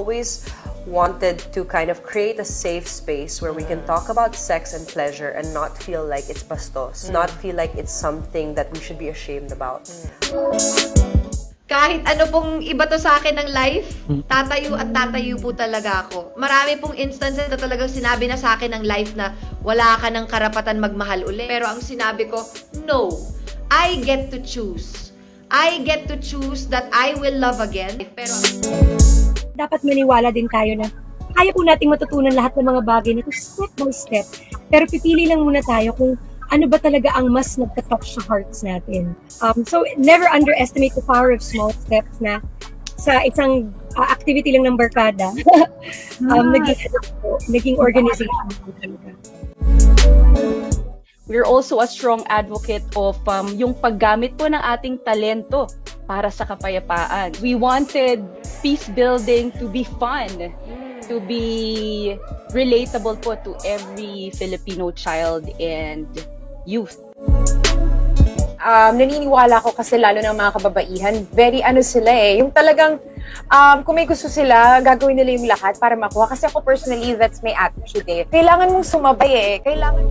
always wanted to kind of create a safe space where we can talk about sex and pleasure and not feel like it's bastos, not feel like it's something that we should be ashamed about. Kahit ano pong iba to sa akin ng life, tatayo at tatayo po talaga ako. Marami pong instances na talagang sinabi na sa akin ng life na wala ka ng karapatan magmahal uli. Pero ang sinabi ko, no. I get to choose. I get to choose that I will love again. Pero dapat maniwala din tayo na kaya po nating matutunan lahat ng mga bagay na to step by step. Pero pipili lang muna tayo kung ano ba talaga ang mas nagka-touch sa hearts natin. So, never underestimate the power of small steps na sa isang activity lang ng barkada. Naging organization. We're also a strong advocate of yung paggamit po ng ating talento para sa kapayapaan. We wanted peace building to be fun, to be relatable po to every Filipino child and youth. Naniniwala ko kasi lalo ng mga kababaihan, very ano sila yung talagang kung may gusto sila, gagawin nila yung lahat para makuha. Kasi ako personally, that's my attitude Kailangan mong sumabay Kailangan